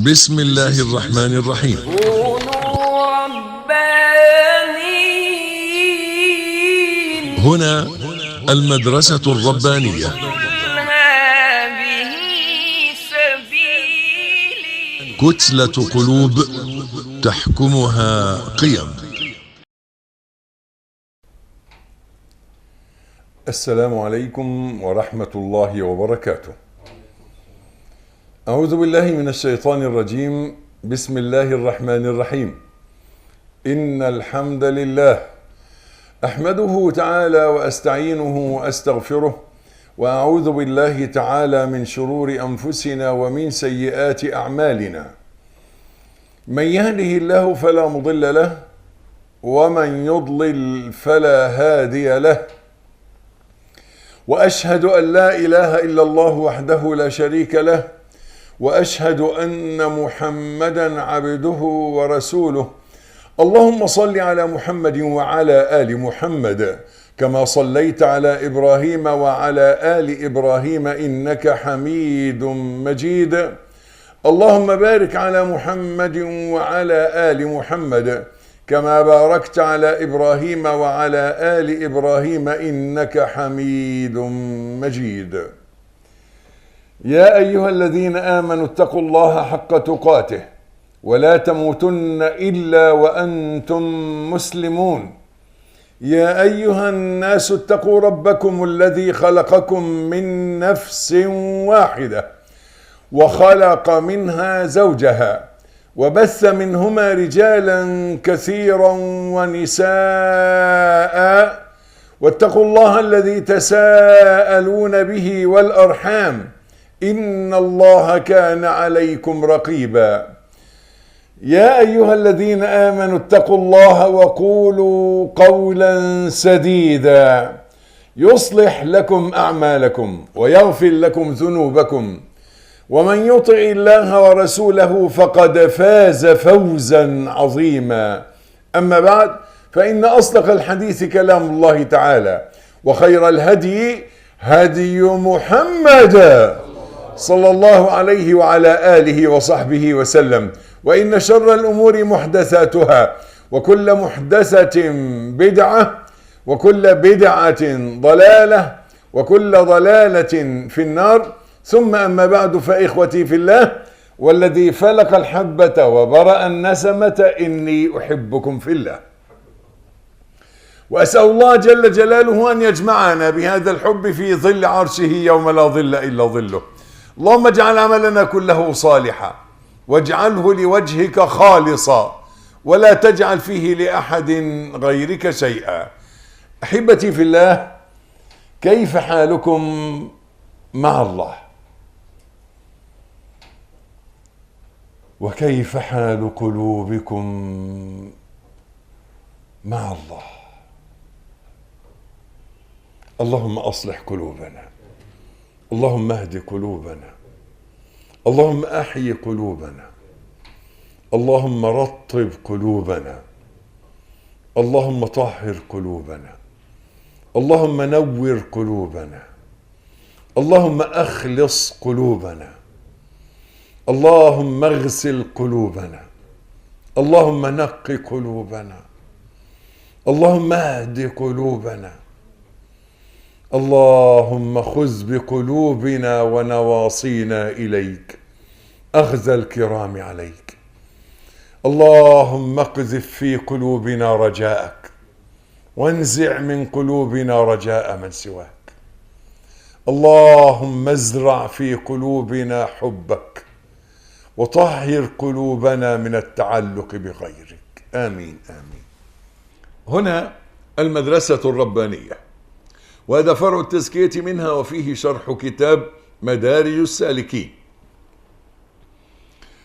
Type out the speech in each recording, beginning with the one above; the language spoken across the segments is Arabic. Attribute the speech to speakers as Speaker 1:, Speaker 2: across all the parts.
Speaker 1: بسم الله الرحمن الرحيم.
Speaker 2: كونوا ربانيين.
Speaker 1: هنا المدرسة الربانية.
Speaker 2: قل هذه سبيلي.
Speaker 1: كتلة قلوب تحكمها قيم.
Speaker 3: السلام عليكم ورحمة الله وبركاته. أعوذ بالله من الشيطان الرجيم. بسم الله الرحمن الرحيم. إن الحمد لله أحمده تعالى وأستعينه وأستغفره، وأعوذ بالله تعالى من شرور أنفسنا ومن سيئات أعمالنا. من يهده الله فلا مضل له، ومن يضلل فلا هادي له. وأشهد أن لا إله إلا الله وحده لا شريك له، وأشهد أن محمدا عبده ورسوله. اللهم صل على محمد وعلى آل محمد كما صليت على إبراهيم وعلى آل إبراهيم إنك حميد مجيد. اللهم بارك على محمد وعلى آل محمد كما باركت على إبراهيم وعلى آل إبراهيم إنك حميد مجيد. يا أيها الذين آمنوا اتقوا الله حق تقاته ولا تموتن إلا وأنتم مسلمون. يا أيها الناس اتقوا ربكم الذي خلقكم من نفس واحدة وخلق منها زوجها وبث منهما رجالا كثيرا ونساء، واتقوا الله الذي تساءلون به والأرحام إن الله كان عليكم رقيبا. يا أيها الذين آمنوا اتقوا الله وقولوا قولا سديدا يصلح لكم أعمالكم ويغفر لكم ذنوبكم، ومن يطع الله ورسوله فقد فاز فوزا عظيما. أما بعد، فإن أصدق الحديث كلام الله تعالى، وخير الهدي هدي محمد صلى الله عليه وعلى آله وصحبه وسلم. وإن شر الأمور محدثاتها، وكل محدثة بدعة، وكل بدعة ضلالة، وكل ضلالة في النار. ثم أما بعد، فإخوتي في الله، والذي فلق الحبة وبرأ النسمة إني أحبكم في الله، وأسأل الله جل جلاله أن يجمعنا بهذا الحب في ظل عرشه يوم لا ظل إلا ظله. اللهم اجعل عملنا كله صالحا، واجعله لوجهك خالصا، ولا تجعل فيه لأحد غيرك شيئا. أحبتي في الله، كيف حالكم مع الله؟ وكيف حال قلوبكم مع الله؟ اللهم أصلح قلوبنا، اللهم اهد قلوبنا، اللهم أحيي قلوبنا، اللهم رطب قلوبنا، اللهم طهر قلوبنا، اللهم نور قلوبنا، اللهم أخلص قلوبنا، اللهم اغسل قلوبنا، اللهم نقي قلوبنا، اللهم اهد قلوبنا، اللهم خذ بقلوبنا ونواصينا إليك أخذ الكرام عليك. اللهم اقذف في قلوبنا رجاءك، وانزع من قلوبنا رجاء من سواك. اللهم ازرع في قلوبنا حبك، وطهر قلوبنا من التعلق بغيرك. آمين آمين. هنا المدرسة الربانية، وهذا فرع التزكية منها، وفيه شرح كتاب مدارج السالكين.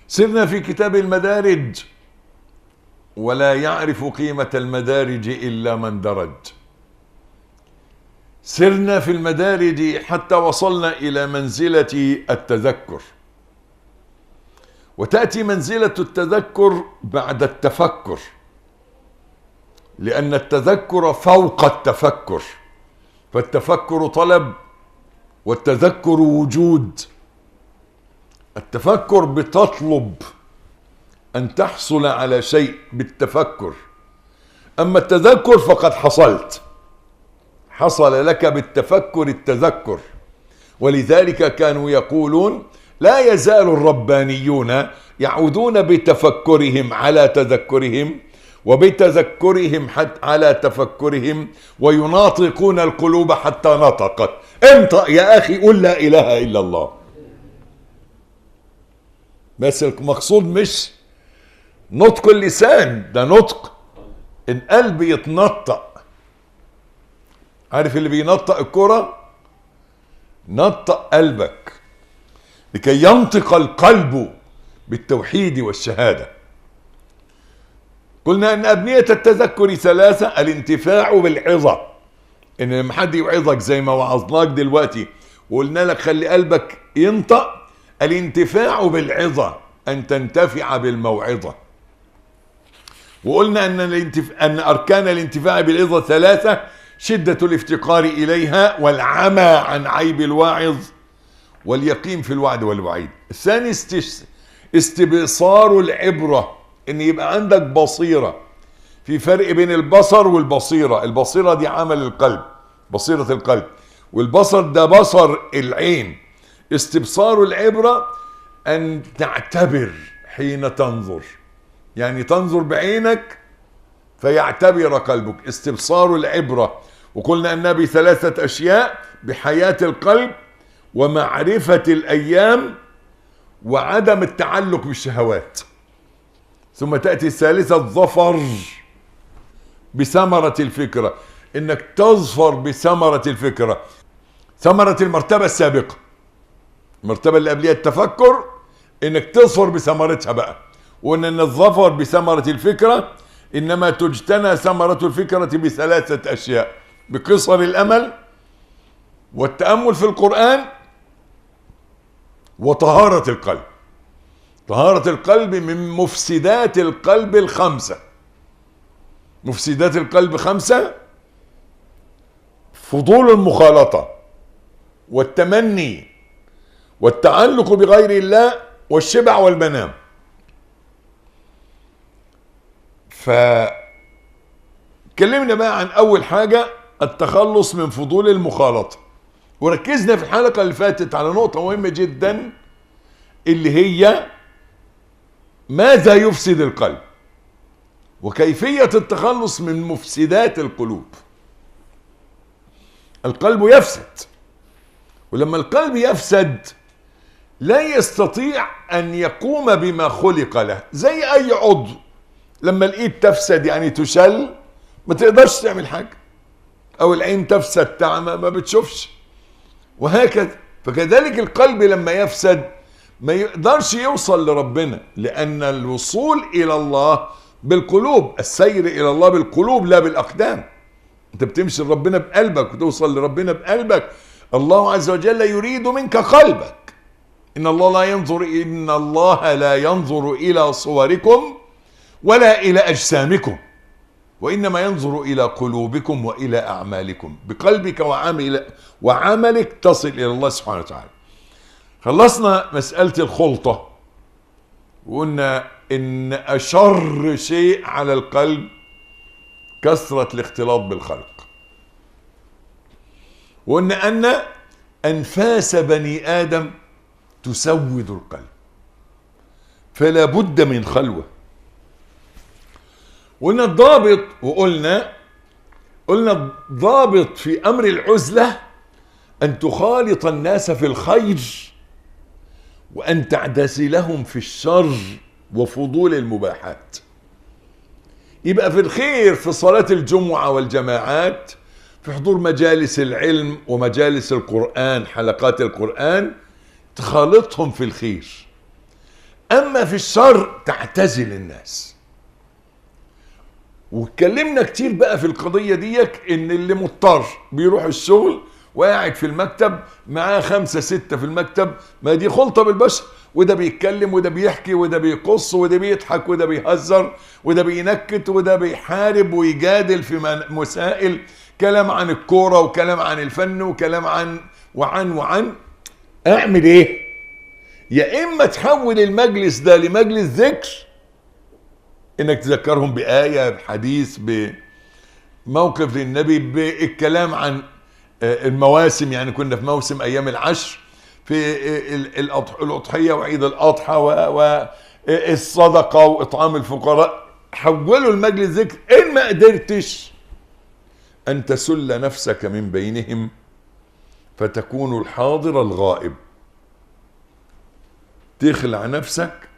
Speaker 3: سرنا في كتاب المدارج، ولا يعرف قيمة المدارج إلا من درج. سرنا في المدارج حتى وصلنا إلى منزلة التذكر، وتأتي منزلة التذكر بعد التفكر، لأن التذكر فوق التفكر، فالتفكر طلب والتذكر وجود. التفكر بتطلب أن تحصل على شيء بالتفكر، أما التذكر فقد حصلت، حصل لك بالتفكر التذكر. ولذلك كانوا يقولون لا يزال الربانيون يعودون بتفكرهم على تذكرهم، وبتذكرهم حتى على تفكرهم، ويناطقون القلوب حتى نطقت. انطق يا أخي، قل لا إله إلا الله. بس المقصود مش نطق اللسان، ده نطق القلب يتنطق. عارف اللي بينطق الكرة؟ نطق قلبك لكي ينطق القلب بالتوحيد والشهادة. قلنا ان ابنية التذكر ثلاثة: الانتفاع بالعظة، ان لما حد يوعظك زي ما وعظناك دلوقتي وقلنا لك خلي قلبك ينطق، الانتفاع بالعظة ان تنتفع بالموعظة. وقلنا ان اركان الانتفاع بالعظة ثلاثة: شدة الافتقار اليها، والعمى عن عيب الواعظ، واليقين في الوعد والوعيد. الثاني استبصار العبرة، ان يبقى عندك بصيرة. في فرق بين البصر والبصيرة. البصيرة دي عمل القلب، بصيرة القلب، والبصر ده بصر العين. استبصار العبرة ان تعتبر حين تنظر، يعني تنظر بعينك فيعتبر قلبك. استبصار العبرة. وقلنا انها بثلاثة اشياء: بحياة القلب، ومعرفة الايام، وعدم التعلق بالشهوات. ثم تأتي الثالثة: الظفر بثمرة الفكرة، انك تظفر بثمرة الفكرة، ثمرة المرتبة السابقة. المرتبة اللي قبلها التفكر، انك تظفر بثمرتها بقى. وان الظفر بثمرة الفكرة انما تجتنى ثمرة الفكرة بثلاثة اشياء: بقصر الامل، والتأمل في القرآن، وطهارة القلب. طهارة القلب من مفسدات القلب الخمسة. مفسدات القلب خمسة: فضول المخالطة، والتمني، والتعلق بغير الله، والشبع والمنام. فكلمنا بقى عن اول حاجة: التخلص من فضول المخالطة. وركزنا في الحلقة اللي فاتت على نقطة مهمة جدا، اللي هي ماذا يفسد القلب، وكيفية التخلص من مفسدات القلوب. القلب يفسد، ولما القلب يفسد لا يستطيع أن يقوم بما خلق له. زي أي عضو، لما الإيد تفسد يعني تشل، ما تقدرش تعمل حاجة. أو العين تفسد تعمى، ما بتشوفش، وهكذا. فكذلك القلب لما يفسد ما يقدرش يوصل لربنا، لأن الوصول إلى الله بالقلوب، السير إلى الله بالقلوب لا بالأقدام. أنت بتمشي لربنا بقلبك وتوصل لربنا بقلبك. الله عز وجل يريد منك قلبك. إن الله لا ينظر إلى صوركم ولا إلى أجسامكم، وإنما ينظر إلى قلوبكم وإلى أعمالكم. بقلبك وعملك تصل إلى الله سبحانه وتعالى. خلصنا مسألة الخلطة، وقلنا إن أشر شيء على القلب كثرة الاختلاط بالخلق. وقلنا أن أنفاس بني آدم تسود القلب، فلا بد من خلوة. قلنا الضابط، قلنا الضابط في أمر العزلة أن تخالط الناس في الخير، وأن تعتزلهم في الشر وفضول المباحات. يبقى في الخير في صلاة الجمعة والجماعات، في حضور مجالس العلم ومجالس القرآن، حلقات القرآن، تخالطهم في الخير. أما في الشر تعتزل الناس. واتكلمنا كتير بقى في القضية ديك، ان اللي مضطر بيروح الشغل وقاعد في المكتب معاه 5 6 في المكتب، ما دي خلطة بالبشر، وده بيتكلم وده بيحكي وده بيقص وده بيضحك وده بيهزر وده بينكت وده بيحارب ويجادل في مسائل، كلام عن الكورة وكلام عن الفن وكلام عن اعمل ايه؟ يا اما تحول المجلس ده لمجلس ذكر، انك تذكرهم بآية، بحديث، بموقف للنبي، بالكلام عن المواسم. يعني كنا في موسم ايام العشر، في الاضحية وعيد الاضحى والصدقة واطعام الفقراء. حولوا المجلس ذكر. ان ما قدرتش ان تسل نفسك من بينهم فتكون الحاضر الغائب، تخلع نفسك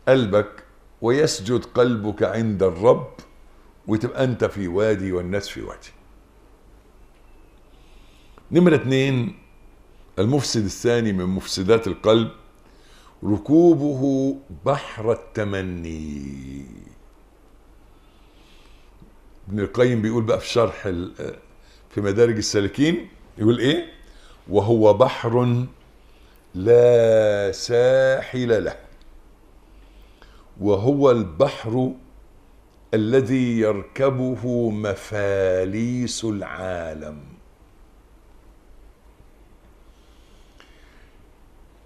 Speaker 3: قلبك ويسجد قلبك عند الرب، وتبقى انت في وادي والناس في وادي. نمرة 2، المفسد الثاني من مفسدات القلب ركوبه بحر التمني. ابن القيم بيقول بقى في شرح في مدارج السالكين، يقول ايه؟ وهو بحر لا ساحل له، وهو البحر الذي يركبه مفاليس العالم.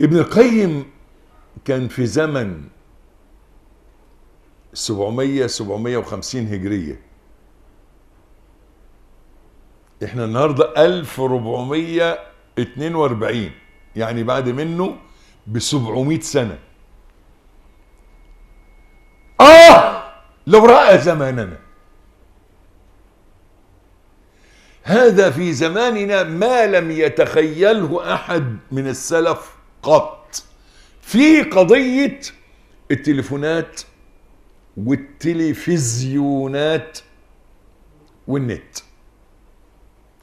Speaker 3: ابن القيم كان في زمن 750 هجرية، احنا النهاردة 1442، يعني بعد منه ب700 سنة. لو رأى زماننا هذا في زماننا ما لم يتخيله أحد من السلف قط، في قضية التليفونات والتلفزيونات والنت.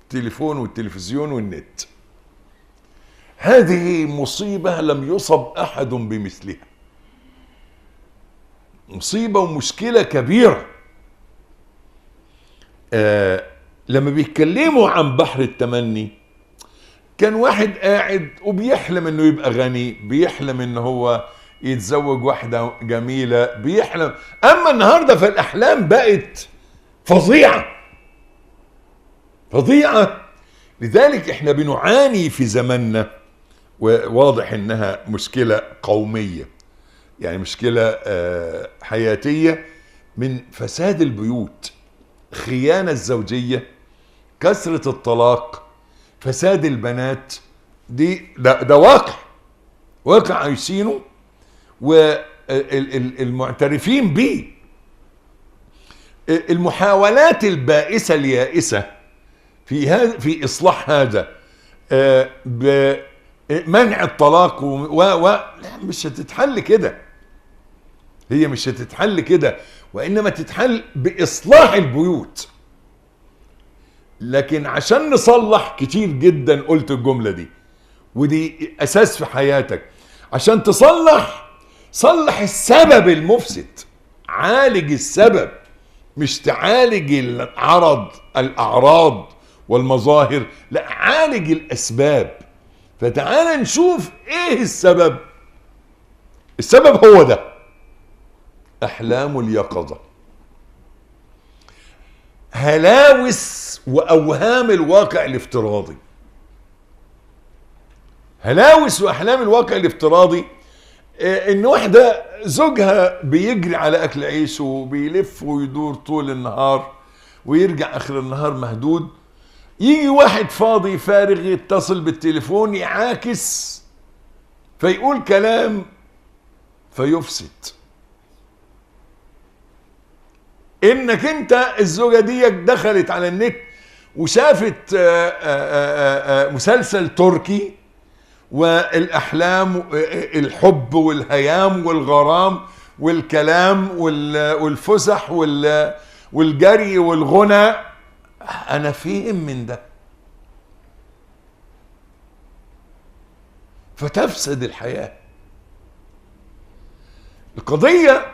Speaker 3: التليفون والتلفزيون والنت، هذه مصيبة لم يصب أحد بمثلها، مصيبة ومشكلة كبيرة. لما بيتكلموا عن بحر التمني، كان واحد قاعد وبيحلم انه يبقى غني، بيحلم انه هو يتزوج واحدة جميلة، بيحلم. اما النهاردة فالاحلام بقت فظيعة فظيعة. لذلك احنا بنعاني في زماننا، وواضح انها مشكلة قومية، يعني مشكلة حياتية، من فساد البيوت، خيانة الزوجية، كثرة الطلاق، فساد البنات. ده واقع عايشينه والمعترفين به. المحاولات البائسة اليائسة في إصلاح هذا، بمنع الطلاق لا، مش هتتحل كده. هي مش هتتحل كده، وإنما تتحل بإصلاح البيوت. لكن عشان نصلح، كتير جدا قلت الجملة دي، ودي أساس في حياتك. عشان صلح السبب المفسد، عالج السبب، مش تعالج الأعراض والمظاهر، لا، عالج الأسباب. فتعال نشوف ايه السبب. السبب هو ده: أحلام اليقظة، هلاوس وأوهام الواقع الافتراضي. هلاوس وأحلام الواقع الافتراضي، إن واحدة زوجها بيجري على أكل عيشه وبيلف ويدور طول النهار ويرجع آخر النهار مهدود، يجي واحد فاضي فارغ يتصل بالتليفون يعاكس، فيقول كلام فيفسد. انك انت الزوجة دي دخلت على النت وشافت مسلسل تركي، والاحلام، الحب والهيام والغرام والكلام والفسح والجري والغنى. انا فين من ده؟ فتفسد الحياة. القضية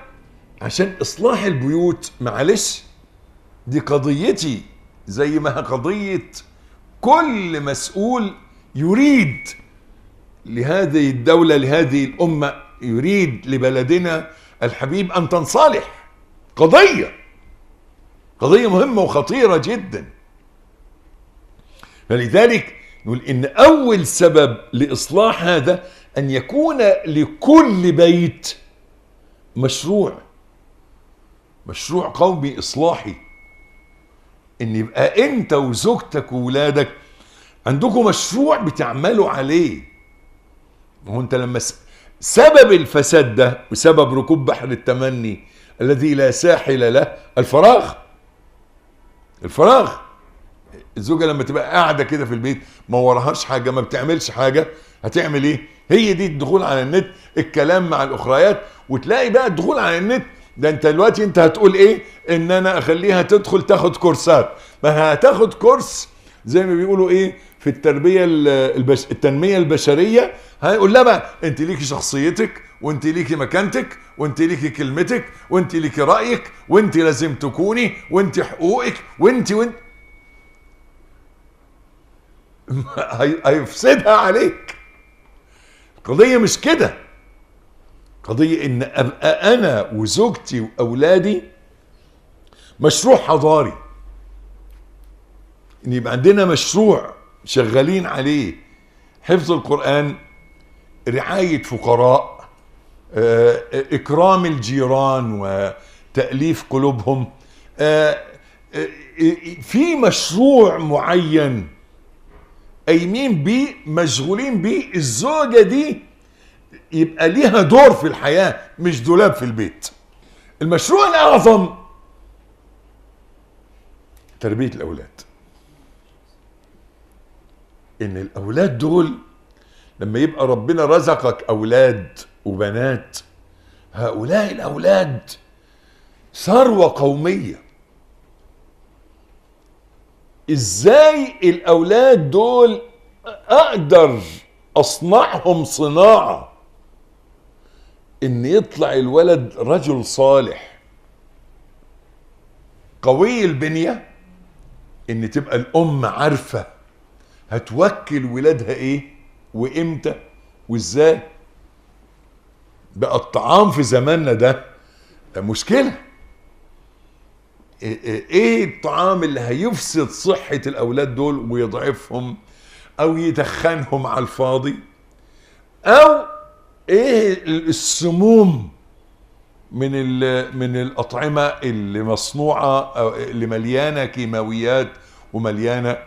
Speaker 3: عشان اصلاح البيوت، معلش، دي قضيتي زي ما هي قضية كل مسؤول يريد لهذه الدولة، لهذه الأمة، يريد لبلدنا الحبيب أن تنصلح. قضية مهمة وخطيرة جدا. فلذلك نقول إن أول سبب لإصلاح هذا ان يكون لكل بيت مشروع قومي اصلاحي، ان يبقى انت وزوجتك وولادك عندكم مشروع بتعملوا عليه. ما هو انت لما سبب الفساد ده وسبب ركوب بحر التمني الذي لا ساحل له الفراغ. الزوجة لما تبقى قاعدة كده في البيت ما وراهاش حاجة، ما بتعملش حاجة، هتعمل ايه؟ هي دي الدخول على النت، الكلام مع الاخريات. وتلاقي بقى الدخول على النت ده، انت دلوقتي انت هتقول ايه؟ ان انا اخليها تدخل تاخد كورسات. ما هتاخد كورس زي ما بيقولوا ايه في التربية التنمية البشرية، هيقول لها بقى انت ليكي شخصيتك، وانت ليكي مكانتك، وانت ليكي كلمتك، وانت ليكي رأيك، وانت لازم تكوني، وانت حقوقك، وانت هيفسدها عليك. القضية مش كده، قضية ان ابقى انا وزوجتي واولادي مشروع حضاري، ان يبقى عندنا مشروع شغالين عليه، حفظ القرآن، رعاية فقراء، اكرام الجيران وتأليف قلوبهم، في مشروع معين قايمين بيه مشغولين بيه. الزوجة دي يبقى ليها دور في الحياة، مش دولاب في البيت. المشروع الأعظم تربية الأولاد، إن الأولاد دول لما يبقى ربنا رزقك أولاد وبنات، هؤلاء الأولاد ثروة قومية. ازاي الاولاد دول اقدر اصنعهم صناعة ان يطلع الولد رجل صالح قوي البنية، ان تبقى الام عارفة هتوكل ولادها ايه وامتى وازاي. بقى الطعام في زماننا ده مشكلة. ايه الطعام اللي هيفسد صحة الاولاد دول ويضعفهم او يدخنهم على الفاضي، او ايه السموم من الاطعمة اللي مصنوعة أو اللي مليانة كيماويات ومليانة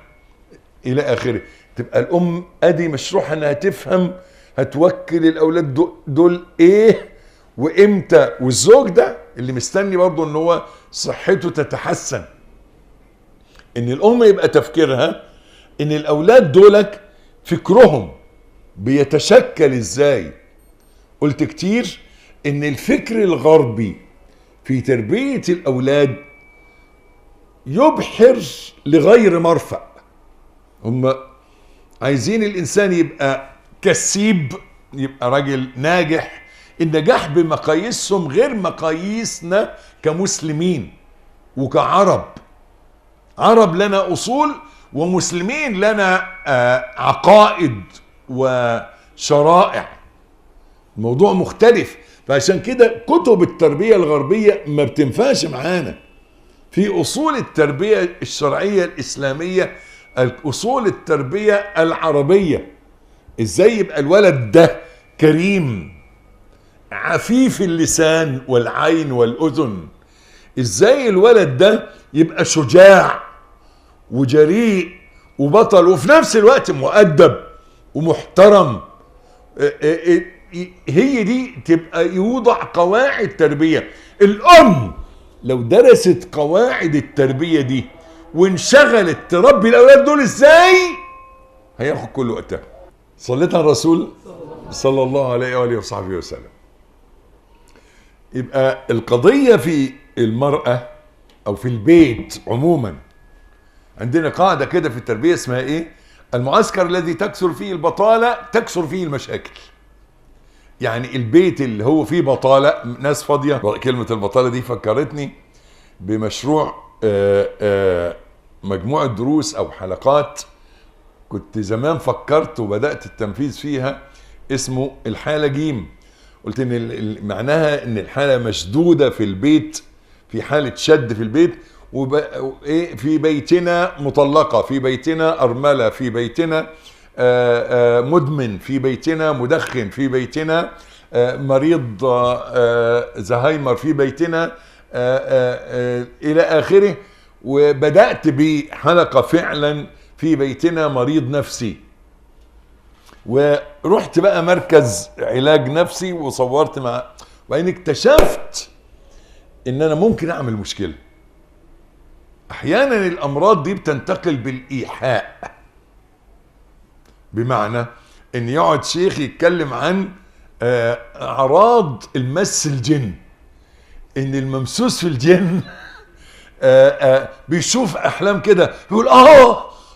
Speaker 3: الى اخره. تبقى الام ادي مشروعها انها تفهم هتوكل الاولاد دول ايه وامتى. والزوج ده اللي مستني برضه ان هو صحته تتحسن، ان الام يبقى تفكيرها ان الاولاد دولك فكرهم بيتشكل ازاي. قلت كتير ان الفكر الغربي في تربية الاولاد يبحر لغير مرفأ. هم عايزين الانسان يبقى كسيب، يبقى راجل ناجح. النجاح بمقاييسهم غير مقاييسنا كمسلمين وكعرب. عرب لنا اصول، ومسلمين لنا عقائد وشرائع. الموضوع مختلف. فعشان كده كتب التربية الغربية ما بتنفعش معانا. في اصول التربية الشرعية الاسلامية، اصول التربية العربية. ازاي يبقى الولد ده كريم عفيف اللسان والعين والأذن، ازاي الولد ده يبقى شجاع وجريء وبطل وفي نفس الوقت مؤدب ومحترم. هي دي تبقى يوضع قواعد تربية. الأم لو درست قواعد التربية دي وانشغلت تربي الأولاد دول ازاي، هياخد كل وقتها. صليت على الرسول صلى الله عليه وآله وصحبه وسلم. يبقى القضية في المرأة أو في البيت عموما، عندنا قاعدة كده في التربية اسمها إيه؟ المعسكر الذي تكثر فيه البطالة تكثر فيه المشاكل. يعني البيت اللي هو فيه بطالة، ناس فاضية. كلمة البطالة دي فكرتني بمشروع مجموعة دروس أو حلقات كنت زمان فكرت وبدأت التنفيذ فيها، اسمه الحالة جيم. قلت ان معناها ان الحالة مشدودة في البيت، في حالة شد في البيت، في بيتنا مطلقة، في بيتنا أرملة، في بيتنا مدمن في بيتنا، مدخن في بيتنا، مريض زهايمر في بيتنا، الى اخره. وبدأت بحلقة فعلا في بيتنا مريض نفسي، ورحت بقى مركز علاج نفسي وصورت مع، وبعدين اكتشفت ان انا ممكن اعمل مشكلة. احيانا الامراض دي بتنتقل بالايحاء، بمعنى ان يقعد شيخ يتكلم عن اعراض المس الجن، ان الممسوس في الجن بيشوف احلام كده، يقول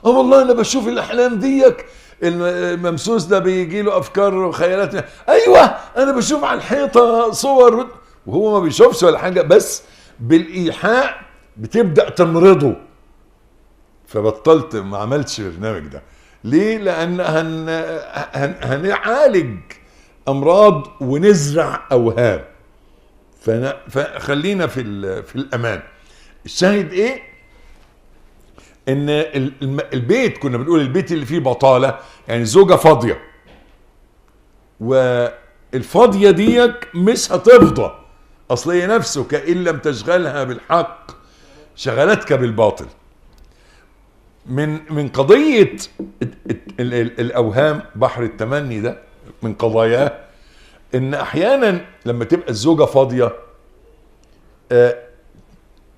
Speaker 3: والله انا بشوف الاحلام ديك، الممسوس ده بيجي له افكار وخيالات، ايوه انا بشوف على الحيطه صور، وهو ما بيشوفش ولا حاجه، بس بالايحاء بتبدا تمرضه. فبطلت، ما عملتش البرنامج ده. ليه؟ لان هنعالج امراض ونزرع اوهام، فخلينا في الامان. الشاهد ايه؟ ان البيت، كنا بنقول البيت اللي فيه بطالة، يعني زوجة فاضية، والفاضية ديك مش هتفضى، اصل هي نفسك ان لم تشغلها بالحق شغلتك بالباطل. من قضية الاوهام، بحر التمني ده من قضاياه، ان احيانا لما تبقى الزوجة فاضية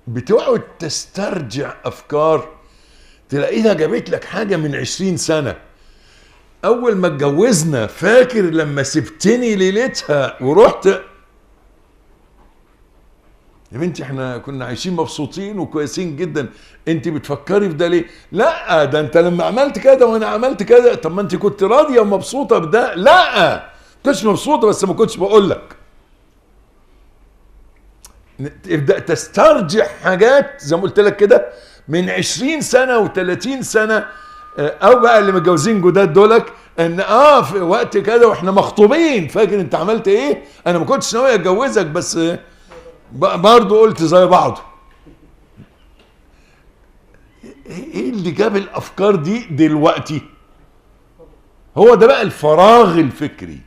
Speaker 3: بتقعد تسترجع افكار، تلاقيها جابت لك حاجة من 20 سنة. اول ما اتجوزنا فاكر لما سبتني ليلتها ورحت؟ يا بنتي احنا كنا عايشين مبسوطين وكويسين جدا، انت بتفكري في ده ليه؟ لا ده انت لما عملت كده وانا عملت كده. طب ما انت كنت راضية ومبسوطة بده. لا كنتش مبسوطة بس ما كنتش بقول لك. تبدأ تسترجع حاجات زي ما قلت لك كده من 20 سنة و30 سنة، او بقى اللي متجوزين جداد دولك، ان في وقت كده واحنا مخطوبين فاكر انت عملت ايه؟ انا ما كنتش ناوي اتجوزك بس برضه قلت زي بعضه. ايه اللي جاب الافكار دي دلوقتي؟ هو ده بقى الفراغ الفكري.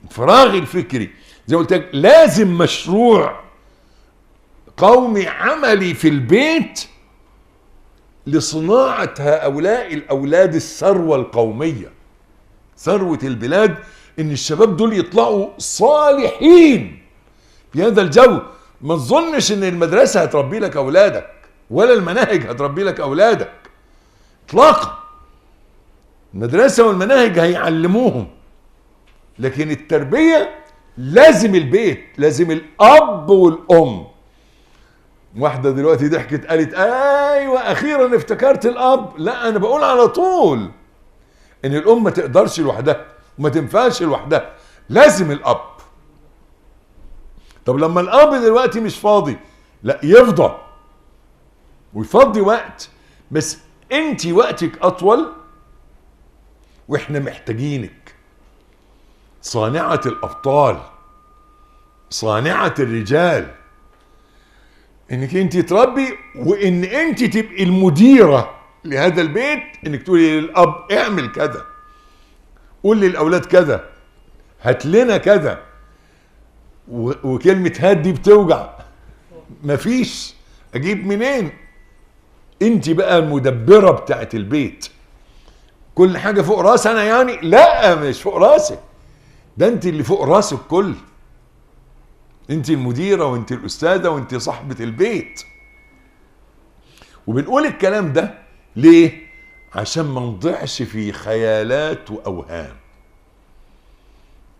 Speaker 3: الفراغ الفكري زي ما قلت لك، لازم مشروع قومي عملي في البيت لصناعة هؤلاء الأولاد الثروة القومية، ثروة البلاد، إن الشباب دول يطلعوا صالحين في هذا الجو. ما تظنش إن المدرسة هتربي لك أولادك ولا المناهج هتربي لك أولادك إطلاقا. المدرسة والمناهج هيعلموهم، لكن التربية لازم البيت، لازم الأب والأم. واحدة دلوقتي ضحكت قالت ايوه اخيرا افتكرت الاب. لا انا بقول على طول ان الام ما تقدرش لوحدها وما تنفعش لوحدها، لازم الاب. طب لما الاب دلوقتي مش فاضي، لا يفضى ويفضي وقت، بس انت وقتك اطول واحنا محتاجينك. صانعة الابطال، صانعة الرجال، انك انت تربي، وان انت تبقي المديرة لهذا البيت، انك تقولي للاب اعمل كذا، قول للاولاد كذا، هات لنا كذا. وكلمة هات دي بتوجع، مفيش، اجيب منين؟ انت بقى المدبرة بتاعت البيت. كل حاجة فوق راس انا يعني؟ لا مش فوق راسك، ده انت اللي فوق راس الكل. انت المديرة وانت الاستاذة وانت صاحبة البيت. وبنقول الكلام ده ليه؟ عشان ما نضيعش في خيالات واوهام،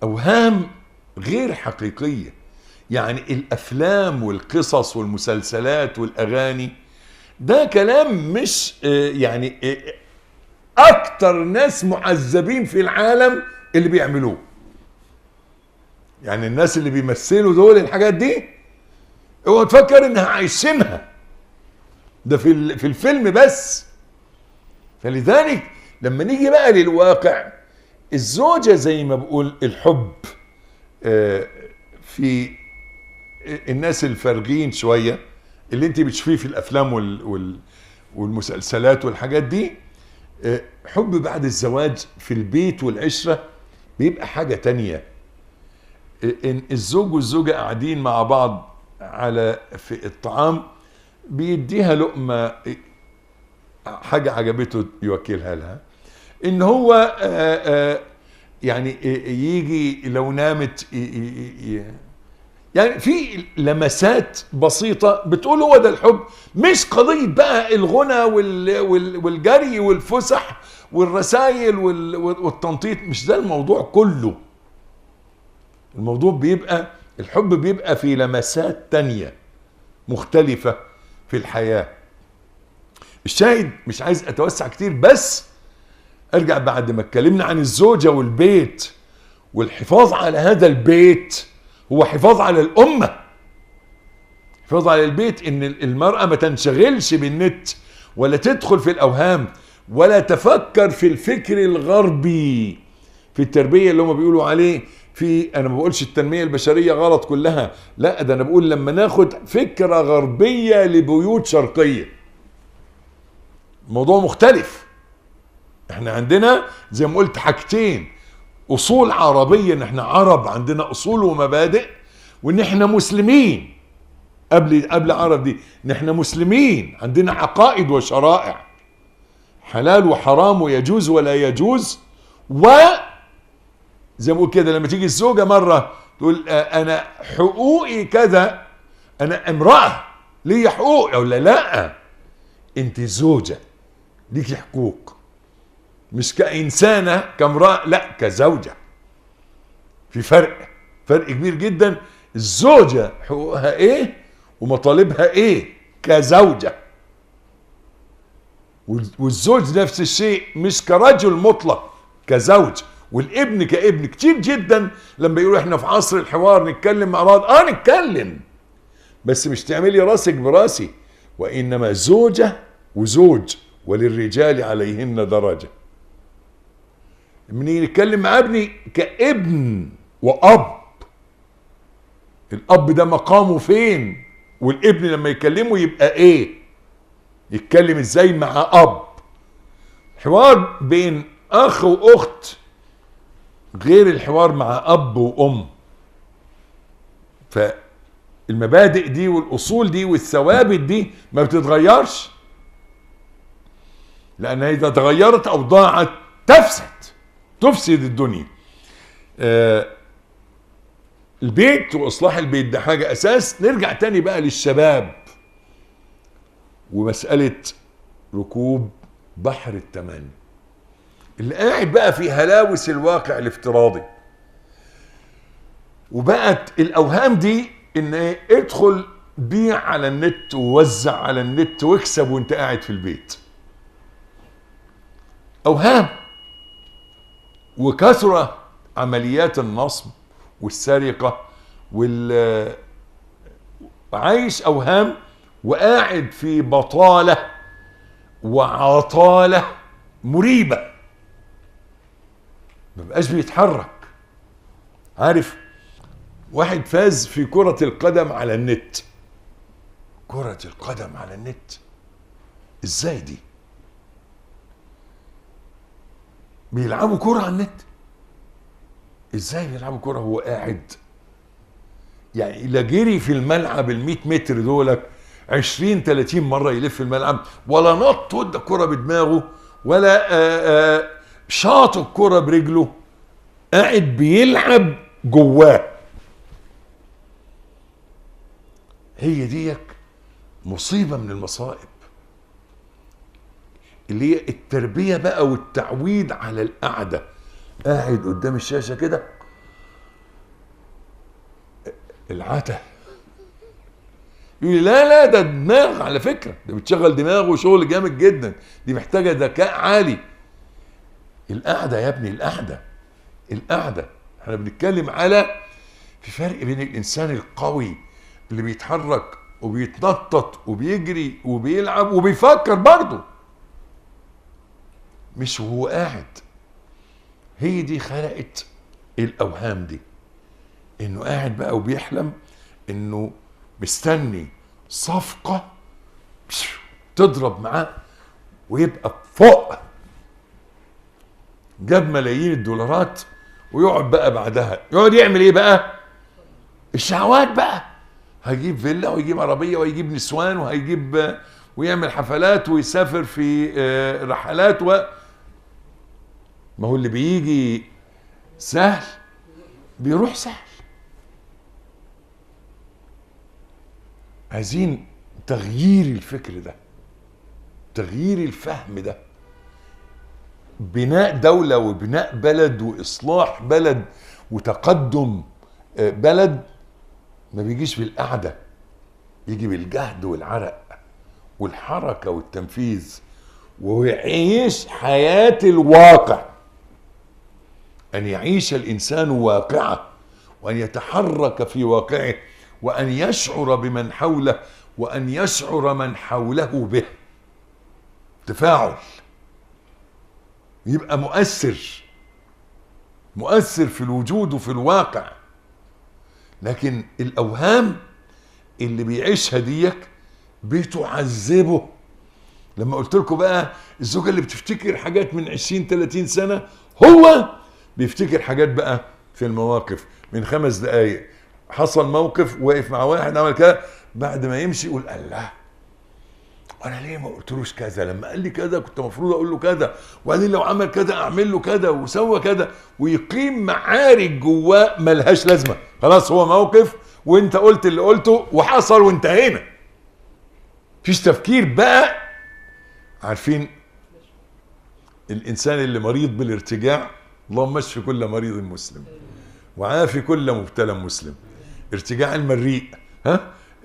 Speaker 3: اوهام غير حقيقية. يعني الافلام والقصص والمسلسلات والاغاني ده كلام مش يعني اكتر ناس معذبين في العالم اللي بيعملوه. يعني الناس اللي بيمثلوا دول الحاجات دي اوعى تفكر انها عايشينها، ده في الفيلم بس. فلذلك لما نيجي بقى للواقع، الزوجة زي ما بقول الحب في الناس الفارغين شوية اللي انت بتشوفيه في الافلام والمسلسلات والحاجات دي، حب بعد الزواج في البيت والعشرة بيبقى حاجة تانية. إن الزوج والزوجة قاعدين مع بعض في الطعام، بيديها لقمة حاجة عجبته يوكلها لها. ان هو يعني يجي لو نامت يعني في لمسات بسيطة بتقول هو ده الحب. مش قضية بقى الغنى والجري والفسح والرسائل والتنطيط، مش ده الموضوع كله. الموضوع بيبقى الحب بيبقى في لمسات تانية مختلفة في الحياة. الشاهد مش عايز اتوسع كتير، بس ارجع بعد ما اتكلمنا عن الزوجة والبيت والحفاظ على هذا البيت هو حفاظ على الأمة. حفاظ على البيت، ان المرأة ما تنشغلش بالنت ولا تدخل في الأوهام ولا تفكر في الفكر الغربي في التربية اللي هم بيقولوا عليه. انا ما بقولش التنمية البشرية غلط كلها، لا، ده انا بقول لما ناخد فكرة غربية لبيوت شرقية موضوع مختلف. احنا عندنا زي ما قلت حاجتين: اصول عربية، ان احنا عرب عندنا اصول ومبادئ، وان احنا مسلمين. قبل عرب دي ان احنا مسلمين عندنا عقائد وشرائع، حلال وحرام ويجوز ولا يجوز. زي ما بقول كده لما تيجي الزوجة مرة تقول انا حقوقي كذا، انا امرأة لي حقوق، ولا لا، انت زوجة ليكي حقوق، مش كإنسانة كامرأة، لا كزوجة. في فرق كبير جدا. الزوجة حقوقها ايه ومطالبها ايه كزوجة، والزوج نفس الشيء، مش كرجل مطلق، كزوج. والابن كابن. كتير جدا لما يقولوا احنا في عصر الحوار نتكلم مع بعض، نتكلم، بس مش تعملي راسك براسي، وانما زوجة وزوج، وللرجال عليهن درجة. منين نتكلم مع ابني كابن واب، الاب ده مقامه فين، والابن لما يكلمه يبقى ايه، يتكلم ازاي مع اب. حوار بين اخ واخت غير الحوار مع اب وام. فالمبادئ دي والاصول دي والثوابت دي ما بتتغيرش، لانها اذا تغيرت او ضاعت تفسد الدنيا. البيت واصلاح البيت ده حاجة اساس. نرجع تاني بقى للشباب ومسألة ركوب بحر التمني، اللي قاعد بقى في هلاوس الواقع الافتراضي، وبقت الاوهام دي ان ادخل بيع على النت ووزع على النت واكسب وانت قاعد في البيت. اوهام. وكثرة عمليات النصب والسرقة عايش اوهام، وقاعد في بطالة وعطالة مريبة، مبقاش بيتحرك. عارف واحد فاز في كرة القدم على النت. كرة القدم على النت ازاي دي؟ بيلعبوا كرة على النت ازاي؟ بيلعبوا كرة هو قاعد؟ يعني لا جري في الملعب 100 متر دولك 20-30 مرة يلف الملعب، ولا نط ودى الكرة بدماغه، ولا شاط الكرة برجله، قاعد بيلعب جواه. هي ديك مصيبة من المصائب، اللي هي التربية بقى والتعويد على القعدة. قاعد قدام الشاشة كده، العته يقول لي لا ده دماغ، على فكرة ده بتشغل دماغه وشغل جامد جدا، دي محتاجة ذكاء عالي. القعدة يا ابني، القعدة احنا بنتكلم على في فرق بين الانسان القوي اللي بيتحرك وبيتنطط وبيجري وبيلعب وبيفكر برضه، مش وهو قاعد. هي دي خلقت الاوهام دي، انه قاعد بقى وبيحلم انه مستني صفقة تضرب معاه ويبقى فوق جاب ملايين الدولارات ويقعد بقى بعدها يقعد يعمل ايه بقى؟ الشهوات بقى. هيجيب فيلا ويجيب عربيه ويجيب نسوان وهيجيب ويعمل حفلات ويسافر في رحلات ما هو اللي بيجي سهل بيروح سهل. عايزين تغيير الفكر ده، تغيير الفهم ده، بناء دولة وبناء بلد وإصلاح بلد وتقدم بلد ما بيجيش بالقعدة، يجي بالجهد والعرق والحركة والتنفيذ، ويعيش حياة الواقع. أن يعيش الإنسان واقعه، وأن يتحرك في واقعه، وأن يشعر بمن حوله، وأن يشعر من حوله به. تفاعل، يبقى مؤثر في الوجود وفي الواقع. لكن الأوهام اللي بيعيشها ديك بتعذبه. لما قلت لكم بقى الزوجة اللي بتفتكر حاجات من 20-30 سنة، هو بيفتكر حاجات بقى في المواقف من 5 دقايق. حصل موقف واقف مع واحد عمل كده، بعد ما يمشي يقول الله انا ليه ما قلتلوش كذا؟ لما قال لي كذا كنت المفروض اقول له كذا، وبعدين لو عمل كذا اعمل له كذا وسوى كذا، ويقيم معارك جواه ملهاش لازمه. خلاص هو موقف وانت قلت اللي قلته وحصل وانتهينا، مفيش تفكير بقى. عارفين الانسان اللي مريض بالارتجاع، اللهم اشف كل مريض مسلم وعافي كل مبتلى مسلم. ارتجاع المريء،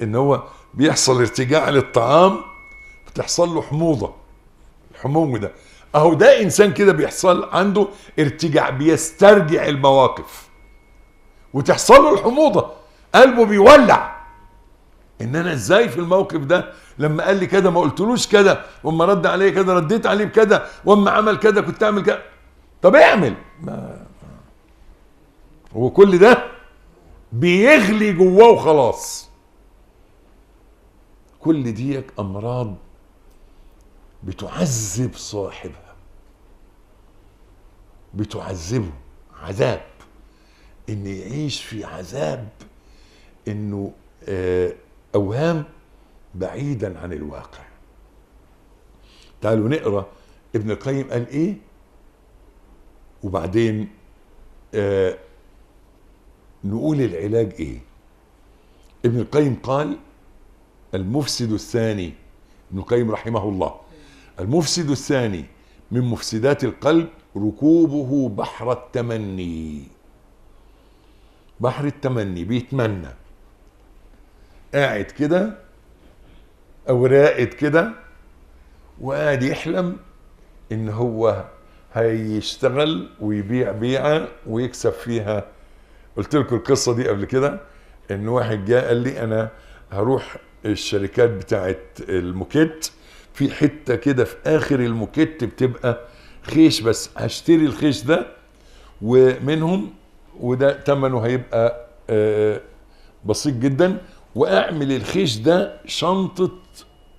Speaker 3: ان هو بيحصل ارتجاع للطعام، بتحصل له حموضه. الحموم ده اهو ده انسان كده بيحصل عنده ارتجاع، بيسترجع المواقف وتحصل له الحموضه، قلبه بيولع. ان انا ازاي في الموقف ده لما قال لي كده ما قلتلوش كده، واما رد عليه كده رديت عليه بكده، واما عمل كده كنت اعمل كده. طب اعمل هو كل ده بيغلي جواه وخلاص. كل ديك امراض بتعذب صاحبها، بتعذبه عذاب، ان يعيش في عذاب، انه اوهام بعيدا عن الواقع. تعالوا نقرا ابن القيم قال ايه، وبعدين نقول العلاج ايه. ابن القيم قال المفسد الثاني، ابن القيم رحمه الله، المفسد الثاني من مفسدات القلب ركوبه بحر التمني. بحر التمني، بيتمنى، قاعد كده او راقد كده وقاعد يحلم ان هو هيشتغل ويبيع بيعة ويكسب فيها. قلت لكم القصة دي قبل كده، ان واحد جاء قال لي انا هروح الشركات بتاعت الموكيت، في حتة كده في اخر الموكيت بتبقى خيش، بس هشتري الخيش ده ومنهم، وده ثمنه هيبقى بسيط جدا، واعمل الخيش ده شنطة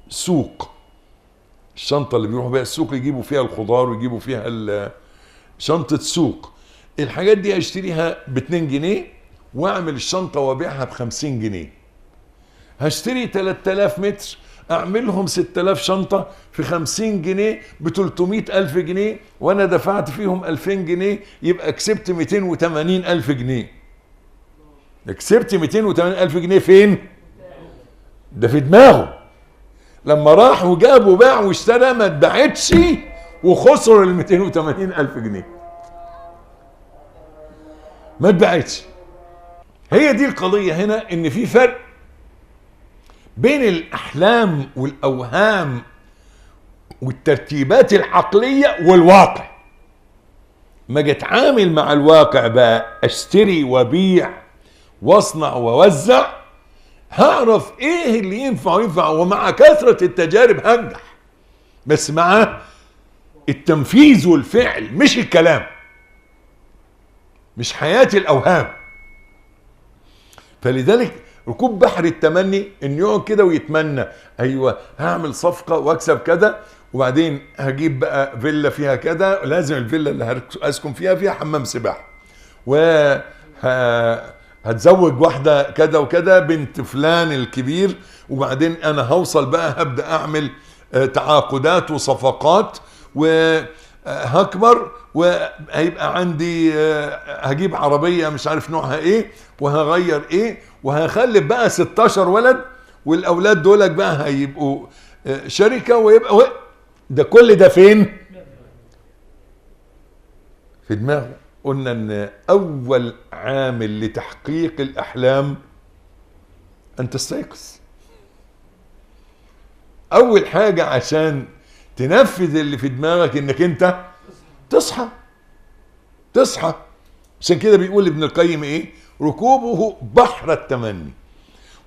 Speaker 3: سوق. الشنطة اللي بيروحوا بيها السوق يجيبوا فيها الخضار ويجيبوا فيها شنطة سوق. الحاجات دي هشتريها ب2 جنيه واعمل الشنطة وابيعها ب50 جنيه. هشتري 3000 متر اعملهم 6000 شنطة في 50 جنيه ب300 ألف جنيه، وانا دفعت فيهم 2000 جنيه، يبقى كسبت 280 ألف جنيه. كسبت 280 ألف جنيه فين؟ ده في دماغه. لما راح وجاب وباع واشترى ما اتباعتش وخسر ال 280 ألف جنيه، ما اتباعتش. هي دي القضية هنا، ان في فرق بين الاحلام والاوهام والترتيبات العقلية والواقع. ما اجي اتعامل مع الواقع بقى، اشتري وبيع واصنع ووزع، هعرف ايه اللي ينفع وينفع، ومع كثرة التجارب هنجح، بس مع التنفيذ والفعل، مش الكلام، مش حياة الاوهام. فلذلك ركوب بحر التمني ان يقعد كده ويتمنى، ايوه هعمل صفقه واكسب كذا، وبعدين هجيب بقى فيلا فيها كذا، لازم الفيلا اللي هسكن فيها حمام سباحه، هتزوج واحده كذا وكذا بنت فلان الكبير، وبعدين انا هوصل بقى هبدا اعمل تعاقدات وصفقات، وهكبر وهيبقى عندي هجيب عربيه مش عارف نوعها ايه، وهغير ايه، وهخلف بقى 16 ولد، والاولاد دولك بقى هيبقوا شركه، ويبقى ده كل ده فين؟ في دماغه. قلنا ان اول عامل لتحقيق الاحلام ان تستيقظ. اول حاجه عشان تنفذ اللي في دماغك انك انت تصحى. عشان كده بيقول ابن القيم ايه؟ ركوبه بحر التمني،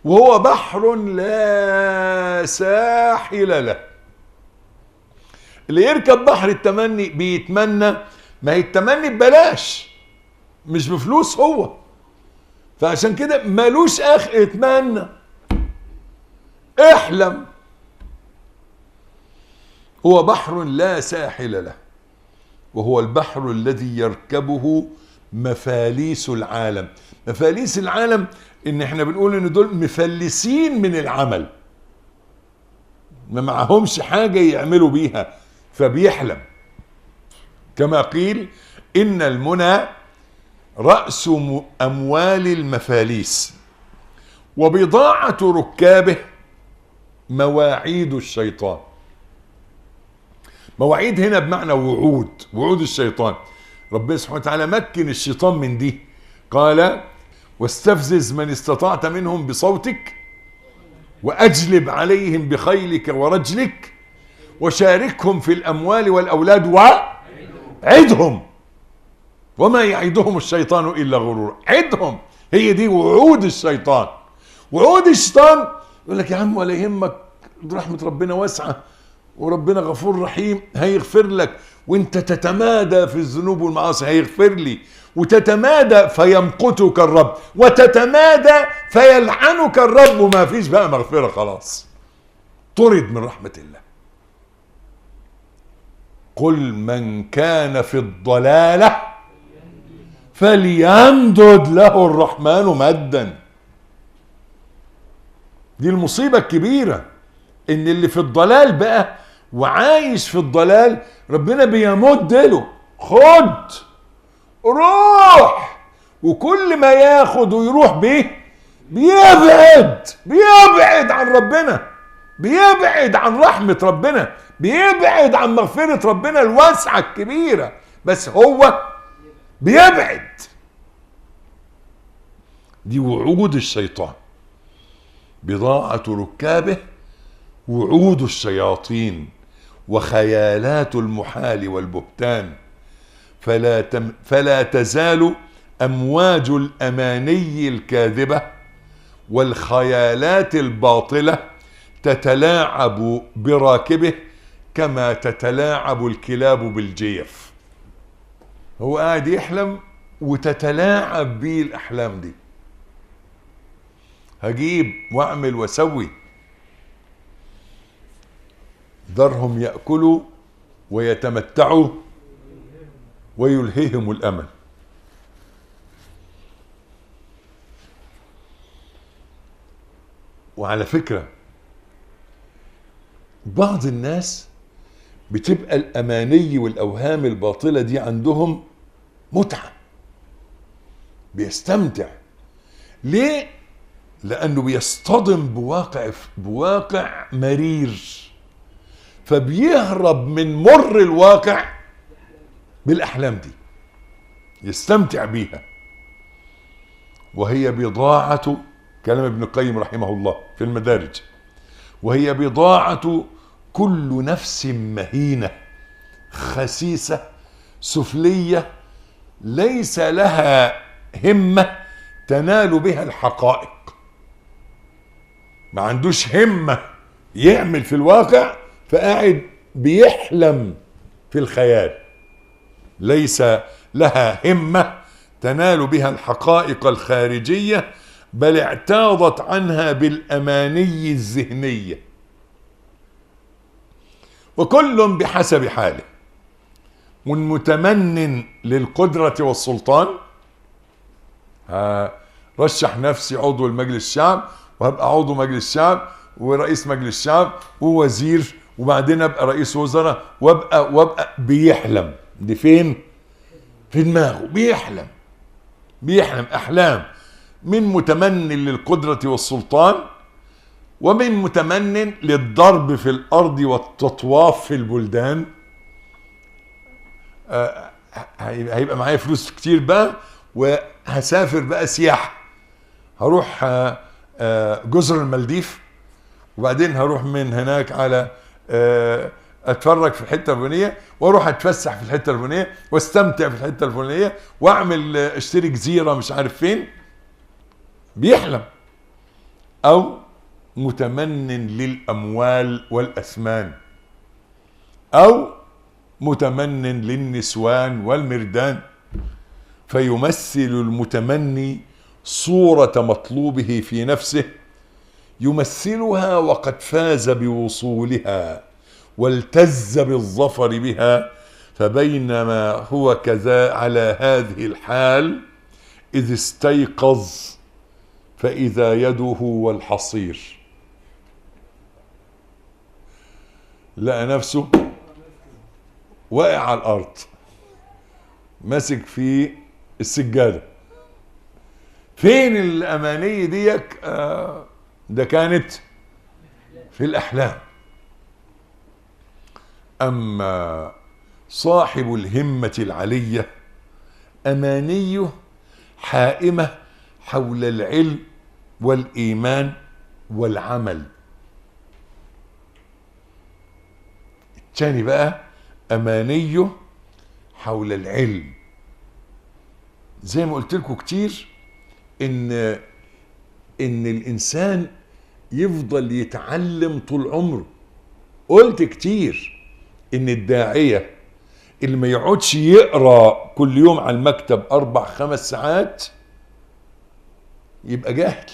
Speaker 3: وهو بحر لا ساحل له. اللي يركب بحر التمني بيتمنى، ما هي التمني ببلاش مش بفلوس هو، فعشان كده مالوش اتمنى، احلم. هو بحر لا ساحل له، وهو البحر الذي يركبه مفاليس العالم. مفاليس العالم ان احنا بنقول ان دول مفلسين من العمل، ما معهمش حاجة يعملوا بيها، فبيحلم. كما قيل ان المنى رأس اموال المفاليس، وبضاعة ركابه مواعيد الشيطان. مواعيد هنا بمعنى وعود الشيطان. ربنا سبحانه وتعالى مكن الشيطان من دي، قال واستفزز من استطعت منهم بصوتك واجلب عليهم بخيلك ورجلك وشاركهم في الاموال والاولاد وعدهم وما يعدهم الشيطان الا غرورا. عدهم، هي دي وعود الشيطان. وعود الشيطان يقول لك يا عم ولا يهمك، رحمة ربنا واسعة وربنا غفور رحيم، هيغفر لك، وانت تتمادى في الذنوب والمعاصي هيغفر لي، وتتمادى فيمقتك الرب، وتتمادى فيلعنك الرب، وما فيش بقى مغفرة، خلاص طرد من رحمة الله. قل من كان في الضلالة فليمدد له الرحمن مدا. دي المصيبة الكبيرة، ان اللي في الضلال بقى وعايش في الضلال ربنا بيمد له، خد روح، وكل ما ياخد ويروح بيه بيبعد عن ربنا، بيبعد عن رحمة ربنا، بيبعد عن مغفرة ربنا الواسعة الكبيرة، بس هو بيبعد. دي وعود الشيطان. بضاعة ركابه وعود الشياطين وخيالات المحال والبهتان. فلا تزال أمواج الأماني الكاذبة والخيالات الباطلة تتلاعب براكبه كما تتلاعب الكلاب بالجيف. هو قاعد يحلم وتتلاعب بيه الأحلام دي، هجيب واعمل واسوي. ذرهم يأكلوا ويتمتعوا ويلههم الأمل. وعلى فكرة بعض الناس بتبقى الأماني والأوهام الباطلة دي عندهم متعة، بيستمتع. ليه؟ لأنه بيصطدم بواقع مرير، فبيهرب من مر الواقع بالأحلام دي، يستمتع بيها. وهي بضاعة، كلام ابن القيم رحمه الله في المدارج، وهي بضاعة كل نفس مهينة خسيسة سفلية ليس لها همة تنال بها الحقائق. ما عندوش همة يعمل في الواقع، فقاعد بيحلم في الخيال. ليس لها همة تنال بها الحقائق الخارجية بل اعتاضت عنها بالأماني الذهنية، وكل بحسب حاله. والمتمن للقدرة والسلطان، رشح نفسي عضو المجلس الشعب، وهبقى عضو مجلس الشعب ورئيس مجلس الشعب ووزير، وبعدين ابقى رئيس وزراء، وابقى بيحلم. دي فين؟ في دماغه، بيحلم احلام، من متمن للقدرة والسلطان، ومن متمن للضرب في الارض والتطواف في البلدان. هيبقى معايا فلوس كتير بقى، وهسافر بقى سياحة، هروح جزر المالديف، وبعدين هروح من هناك على اتفرج في الحته الفلانيه، واروح اتفسح في الحته الفلانيه، واستمتع في الحته الفلانيه، واعمل اشتري جزيره مش عارف فين. بيحلم. او متمن للاموال والاثمان، او متمن للنسوان والمردان، فيمثل المتمني صورة مطلوبه في نفسه، يمثلها وقد فاز بوصولها والتز بالظفر بها، فبينما هو كذا على هذه الحال إذ استيقظ فإذا يده والحصير، لقى نفسه واقع على الأرض ماسك في السجادة. فين الأماني ديك؟ ده كانت في الأحلام. أما صاحب الهمة العلية أمانيه حائمة حول العلم والإيمان والعمل. الثاني بقى أمانيه حول العلم. زي ما قلت لكم كتير ان الانسان يفضل يتعلم طول عمره. قلت كتير ان الداعية اللي ما يقعدش يقرأ كل يوم على المكتب 4-5 ساعات يبقى جاهل،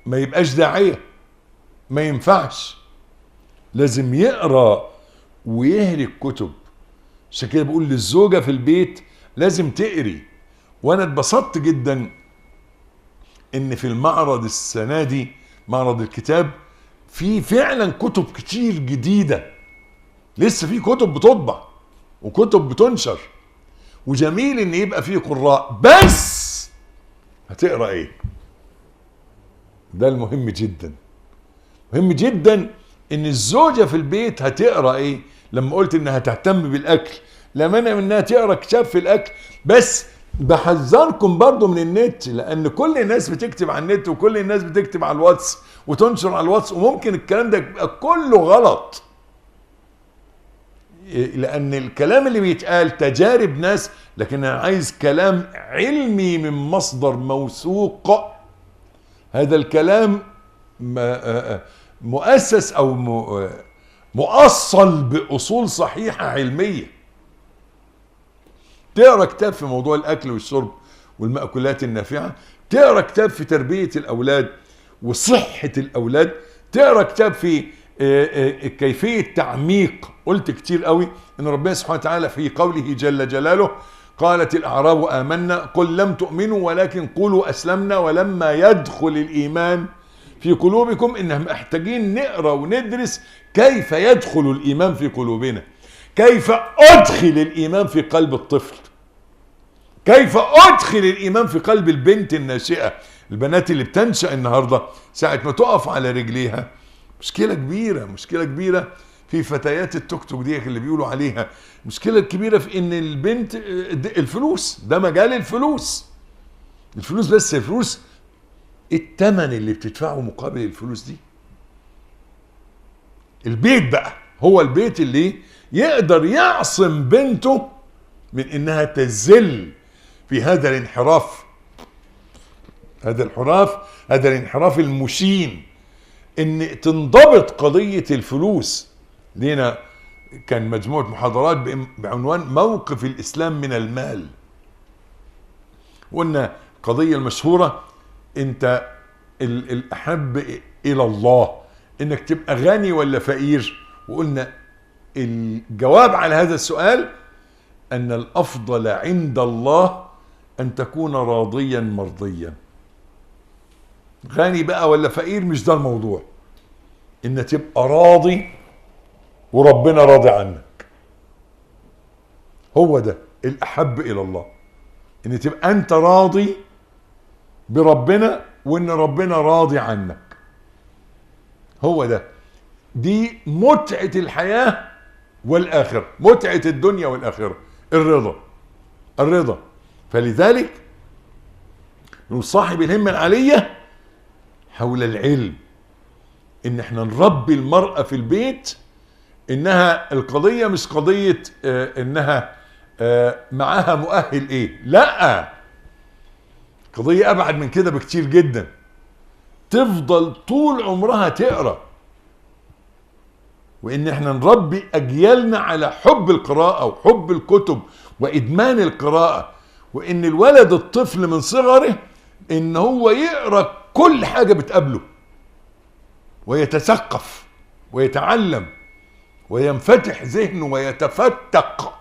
Speaker 3: ما يبقاش داعية، ما ينفعش. لازم يقرأ ويهري الكتب. عشان كده بقول للزوجة في البيت لازم تقري. وانا اتبسطت جدا ان في المعرض السنة دي، معرض الكتاب، في فعلا كتب كتير جديدة. لسه في كتب بتطبع وكتب بتنشر، وجميل ان يبقى فيه قراء. بس هتقرا ايه؟ ده المهم جدا. مهم جدا ان الزوجة في البيت هتقرا ايه. لما قلت انها تهتم بالاكل، لا مانع منها تقرا كتاب في الاكل، بس بحذركم برضو من النت، لان كل الناس بتكتب على النت، وكل الناس بتكتب على الواتس وتنشر على الواتس، وممكن الكلام ده يبقى كله غلط، لان الكلام اللي بيتقال تجارب ناس، لكن انا عايز كلام علمي من مصدر موثوق. هذا الكلام مؤسس او مؤصل باصول صحيحة علمية. تقرا كتاب في موضوع الاكل والشرب والمأكولات النافعة، تقرا كتاب في تربية الاولاد وصحة الاولاد، تقرا كتاب في كيفية تعميق. قلت كتير قوي ان ربنا سبحانه وتعالى في قوله جل جلاله قالت الاعراب امنا قل لم تؤمنوا ولكن قولوا اسلمنا ولما يدخل الايمان في قلوبكم. انهم محتاجين نقرا وندرس كيف يدخل الايمان في قلوبنا، كيف ادخل الايمان في قلب الطفل، كيف ادخل الايمان في قلب البنت الناشئة. البنات اللي بتنشأ النهاردة ساعة ما تقف على رجليها مشكلة كبيرة، مشكلة كبيرة في فتيات التوك توك دي اللي بيقولوا عليها. مشكلة كبيرة في ان البنت الفلوس، ده مجال الفلوس. الفلوس، بس الفلوس الثمن اللي بتدفعه مقابل الفلوس دي. البيت بقى هو البيت اللي يقدر يعصم بنته من انها تزل في هذا الانحراف، هذا الانحراف المشين، ان تنضبط قضية الفلوس. لينا كان مجموعة محاضرات بعنوان موقف الاسلام من المال. قلنا القضية المشهورة انت الأحب إلى الله انك تبقى غني ولا فقير؟ وقلنا الجواب على هذا السؤال ان الأفضل عند الله ان تكون راضيا مرضيا. غني بقى ولا فقير مش ده الموضوع، ان تبقى راضي وربنا راضي عنك. هو ده الأحب إلى الله، ان تبقى انت راضي بربنا وان ربنا راضي عنك. هو ده، دي متعة الحياة والآخرة، متعة الدنيا والآخرة، الرضا. فلذلك صاحب الهمة العالية حول العلم، ان احنا نربي المرأة في البيت، انها القضية مش قضية انها معاها مؤهل ايه، لا، قضية ابعد من كده بكتير جدا. تفضل طول عمرها تقرأ، وان احنا نربي اجيالنا على حب القراءة وحب الكتب وادمان القراءة، وان الولد الطفل من صغره ان هو يقرأ كل حاجة بتقابله ويتثقف ويتعلم وينفتح ذهنه ويتفتق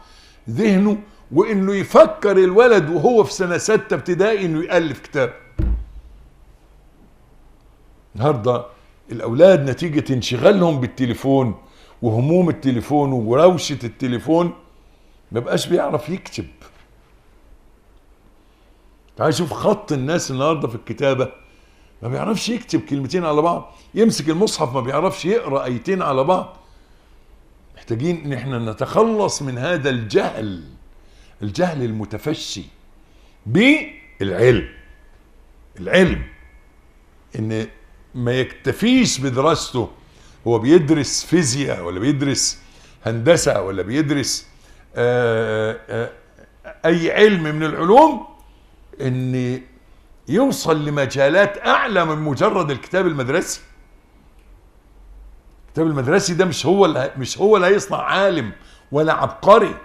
Speaker 3: ذهنه، وانه يفكر الولد وهو في سنة 6 ابتدائي انه يألف كتاب. النهارده الاولاد نتيجة انشغالهم بالتليفون وهموم التليفون وروشة التليفون ما بقاش بيعرف يكتب. تعال شوف خط الناس النهارده في الكتابة، ما بيعرفش يكتب كلمتين على بعض، يمسك المصحف ما بيعرفش يقرأ آيتين على بعض. محتاجين ان احنا نتخلص من هذا الجهل المتفشي بالعلم. العلم ان ما يكتفيش بدراسته، هو بيدرس فيزياء ولا بيدرس هندسة ولا بيدرس اي علم من العلوم، ان يوصل لمجالات اعلى من مجرد الكتاب المدرسي. الكتاب المدرسي ده مش هو اللي هيصنع عالم ولا عبقري.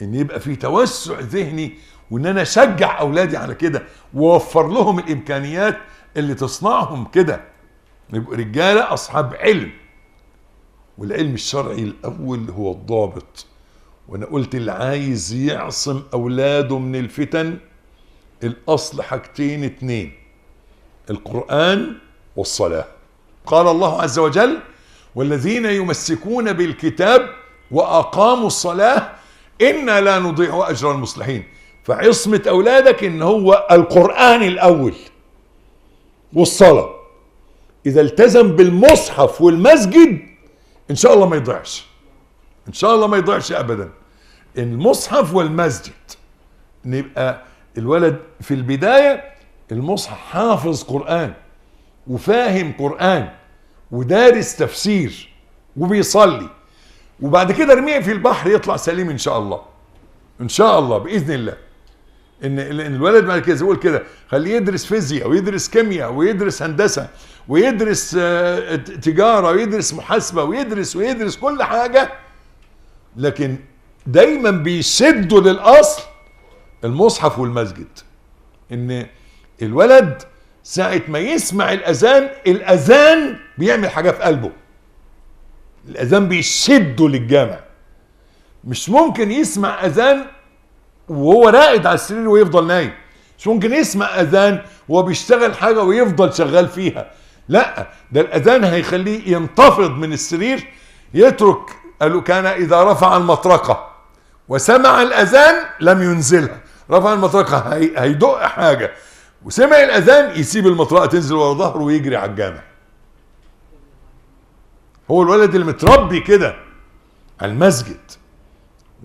Speaker 3: ان يبقى في توسع ذهني، وان انا اشجع اولادي على كده واوفر لهم الامكانيات اللي تصنعهم كده، يبقوا رجاله اصحاب علم. والعلم الشرعي الاول هو الضابط. وانا قلت اللي عايز يعصم اولاده من الفتن الاصل حاجتين 2، القرآن والصلاة. قال الله عز وجل: والذين يمسكون بالكتاب واقاموا الصلاة انا لا نضيع اجر المصلحين. فعصمة اولادك ان هو القرآن الاول والصلاة. اذا التزم بالمصحف والمسجد ان شاء الله ما يضيعش، ان شاء الله ما يضيعش ابدا. المصحف والمسجد، نبقى الولد في البداية المصحف حافظ قرآن وفاهم قرآن ودارس تفسير وبيصلي، وبعد كده ارميه في البحر يطلع سليم ان شاء الله، ان شاء الله باذن الله. ان الولد بعد كده يقول كده، خليه يدرس فيزياء ويدرس كيمياء ويدرس هندسة ويدرس تجارة ويدرس محاسبة ويدرس كل حاجة، لكن دايما بيشدوا للاصل المصحف والمسجد. ان الولد ساعة ما يسمع الاذان بيعمل حاجة في قلبه. الاذان بيشده للجامع. مش ممكن يسمع اذان وهو راقد على السرير ويفضل نايم، مش ممكن يسمع اذان وهو بيشتغل حاجة ويفضل شغال فيها، لا، ده الاذان هيخليه ينتفض من السرير، يترك. قالوا كان اذا رفع المطرقة وسمع الاذان لم ينزلها. رفع المطرقة هيدق حاجة وسمع الاذان يسيب المطرقة تنزل ورا ظهره ويجري على الجامع. هو الولد اللي متربي كده على المسجد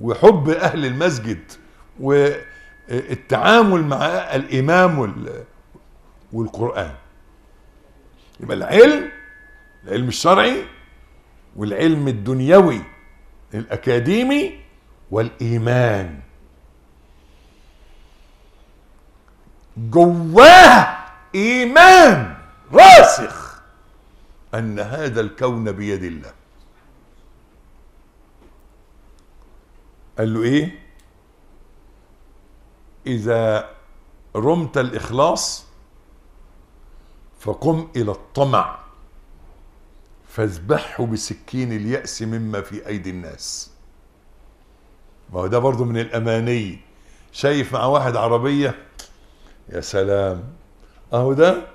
Speaker 3: وحب اهل المسجد والتعامل مع الامام والقرآن. يبقى العلم الشرعي والعلم الدنيوي الاكاديمي والايمان جواه ايمان راسخ ان هذا الكون بيد الله. قال له ايه؟ اذا رمت الإخلاص فقم إلى الطمع فاذبحه بسكين اليأس مما في أيدي الناس. ما هو ده برضو من الأماني. شايف مع واحد عربية، يا سلام، اهو ده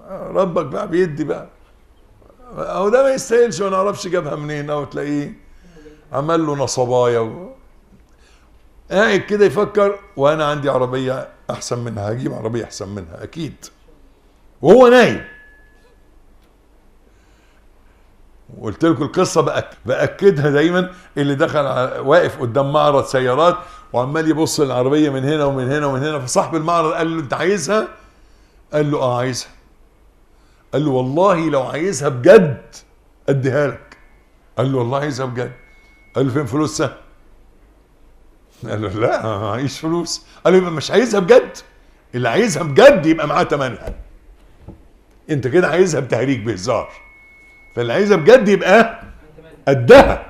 Speaker 3: ربك بقى بيدي بقى، اهو ده ما يستاهلش، وما نعرفش جابها منين، او تلاقيه عمل له نصبايا قاعد كده يفكر وانا عندي عربيه احسن منها، هجيب عربيه احسن منها اكيد، وهو نايم. وقلت لكم القصه باكدها دايما، اللي دخل واقف قدام معرض سيارات وعمال يبص للعربيه من هنا ومن هنا ومن هنا، فصاحب المعرض قال له انت عايزها؟ قال له اه عايزها. قال له والله لو عايزها بجد اديها لك. قال له والله عايزها بجد. قال له فين فلوسها؟ قال له لا معيش فلوس. قال له يبقى مش عايزها بجد؟ اللي عايزها بجد يبقى معاه ثمنها. انت كده عايزها بتهريج بهزار، فاللي عايزها بجد يبقى قدها،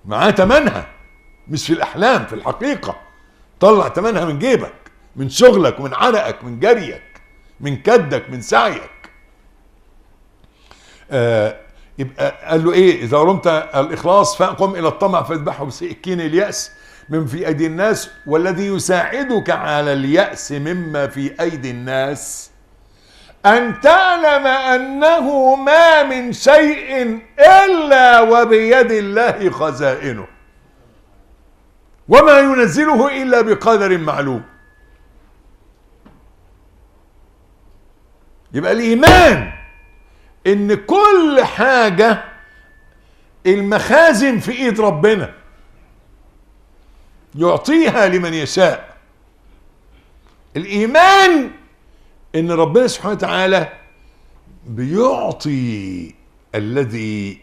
Speaker 3: معاه ثمنها، مش في الاحلام، في الحقيقه. طلع ثمنها من جيبك، من شغلك ومن عرقك، من جريك، من كدك، من سعيك. يبقى قال له ايه؟ اذا رمت الاخلاص فقم الى الطمع فاذبحه بسكين الياس من في ايدي الناس، والذي يساعدك على الياس مما في ايدي الناس ان تعلم انه ما من شيء الا وبيد الله خزائنه وما ينزله الا بقدر معلوم. يبقى الايمان ان كل حاجة المخازن في ايد ربنا يعطيها لمن يشاء. الايمان ان ربنا سبحانه وتعالى بيعطي الذي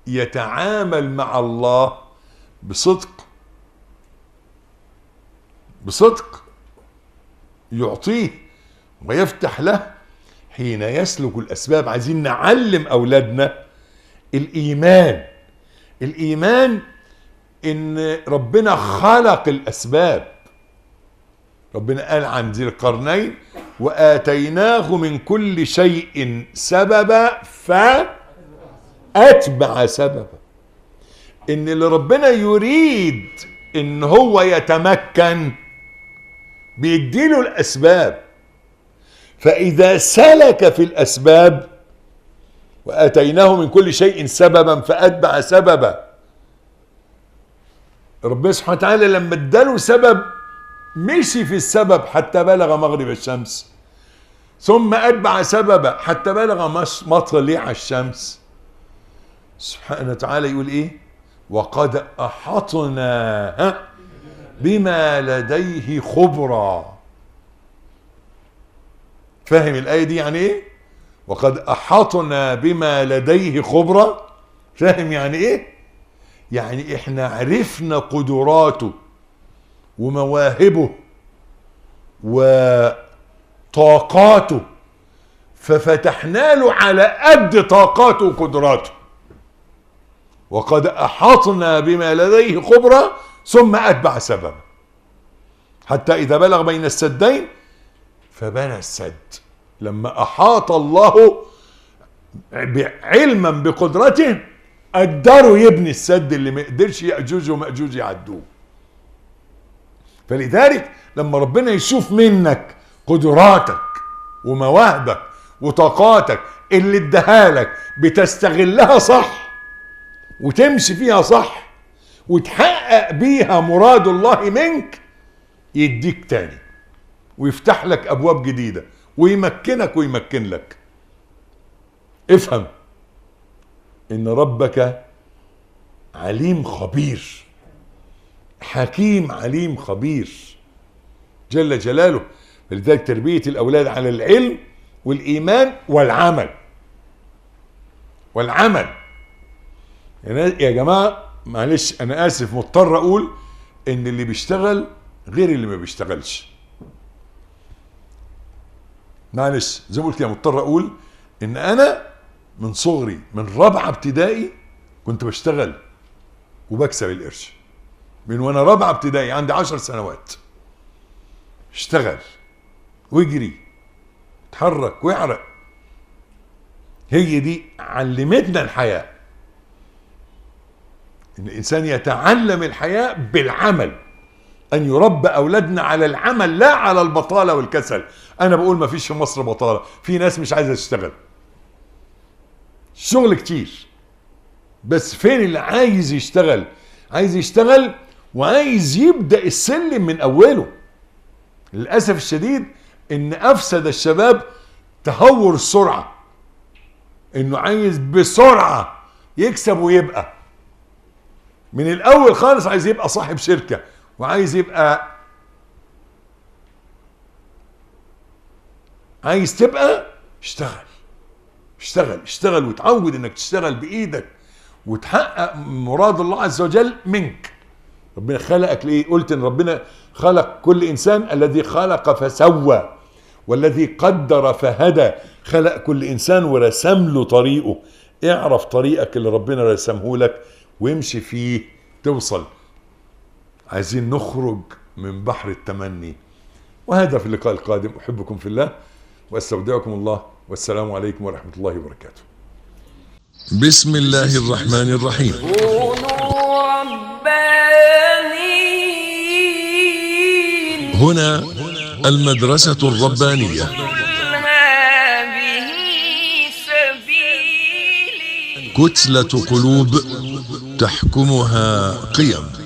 Speaker 3: يتعامل مع الله بصدق يعطيه ويفتح له حين يسلك الأسباب. عايزين نعلم أولادنا الإيمان إن ربنا خلق الأسباب. ربنا قال عن ذي القرنين وآتيناه من كل شيء سببا فأتبع سببا. إن اللي ربنا يريد إن هو يتمكن بيديله الأسباب، فإذا سلك في الأسباب وآتيناه من كل شيء سببا فأتبع سببا، ربنا سبحانه وتعالى لما اداله سبب مشي في السبب حتى بلغ مغرب الشمس، ثم أتبع سببا حتى بلغ مطلع الشمس. سبحانه وتعالى يقول إيه؟ وقد أحطنا بما لديه خبرا. فاهم الآية دي يعني إيه؟ وقد أحطنا بما لديه خبرا. فاهم يعني إيه؟ يعني إحنا عرفنا قدراته ومواهبه وطاقاته، ففتحنا له على قد طاقاته وقدراته. وقد أحطنا بما لديه خبرا ثم أتبع سببا حتى إذا بلغ بين السدين فبنى السد. لما أحاط الله علما بقدرته قدروا يبني السد اللي ما قدرش يأجوج ومأجوج يعدوه. فلذلك لما ربنا يشوف منك قدراتك ومواهبك وطاقاتك اللي اداها لك بتستغلها صح وتمشي فيها صح وتحقق بيها مراد الله منك، يديك تاني ويفتح لك ابواب جديدة ويمكنك ويمكن لك. افهم ان ربك عليم خبير، حكيم عليم خبير جل جلاله. فلذلك تربية الاولاد على العلم والايمان والعمل. يا جماعة معلش انا اسف، مضطر اقول ان اللي بيشتغل غير اللي ما بيشتغلش. معلش زي ما قلت، يا مضطر اقول ان انا من صغري من رابعة ابتدائي كنت بشتغل وبكسب القرش. من وانا رابعة ابتدائي عندي 10 سنوات اشتغل واجري، اتحرك واعرق. هي دي علمتنا الحياة، ان الانسان يتعلم الحياة بالعمل، ان يربى اولادنا على العمل لا على البطالة والكسل. انا بقول ما فيش في مصر بطالة، في ناس مش عايزة تشتغل، الشغل كتير، بس فين اللي عايز يشتغل؟ عايز يشتغل وعايز يبدأ السلم من اوله. للأسف الشديد ان افسد الشباب تهور السرعة، انه عايز بسرعة يكسب ويبقى من الاول خالص، عايز يبقى صاحب شركة، وعايز يبقى، عايز تبقى، اشتغل اشتغل اشتغل، وتعود انك تشتغل بايدك وتحقق مراد الله عز وجل منك. ربنا خلقك ليه؟ قلت ان ربنا خلق كل انسان، الذي خلق فسوى والذي قدر فهدى. خلق كل انسان ورسم له طريقه. اعرف طريقك اللي ربنا رسمه لك وامشي فيه توصل. عايزين نخرج من بحر التمني. وهذا في اللقاء القادم. احبكم في الله واستودعكم الله، والسلام عليكم ورحمة الله وبركاته.
Speaker 1: بسم الله الرحمن الرحيم.
Speaker 2: كونوا ربانيين.
Speaker 1: هنا المدرسة الربانية.
Speaker 2: قل هذه سبيلي.
Speaker 1: كتلة قلوب تحكمها قيم.